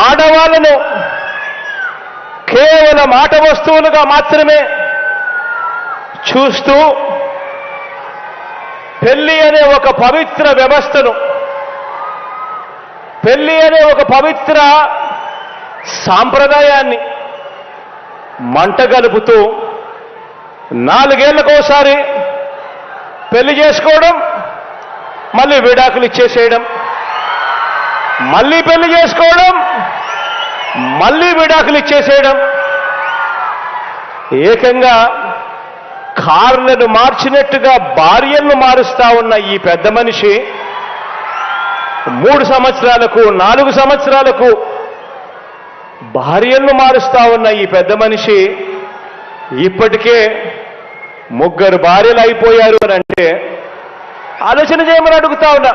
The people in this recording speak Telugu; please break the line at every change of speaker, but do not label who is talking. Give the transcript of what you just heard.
ఆడవాళ్ళను కేవలం ఆట వస్తువులుగా మాత్రమే చూస్తూ పెళ్లి అనే ఒక పవిత్ర వ్యవస్థను, పెళ్లి అనే ఒక పవిత్ర సాంప్రదాయాన్ని మంటగలుపుతూ 4 ఏళ్లకోసారి పెళ్లి చేసుకోవడం, మళ్ళీ విడాకులు ఇచ్చేసేయడం, మళ్ళీ పెళ్లి చేసుకోవడం, మళ్ళీ విడాకులు ఇచ్చేసేయడం, ఏకంగా కార్లను మార్చినట్టుగా భార్యలను మారుస్తా ఉన్న ఈ పెద్ద మనిషి 3 సంవత్సరాలకు 4 సంవత్సరాలకు భార్యలను మారుస్తా ఉన్న ఈ పెద్ద మనిషి ఇప్పటికే 3 భార్యలు అయిపోయారు అని అంటే ఆలోచన చేయమని అడుగుతా ఉన్నా.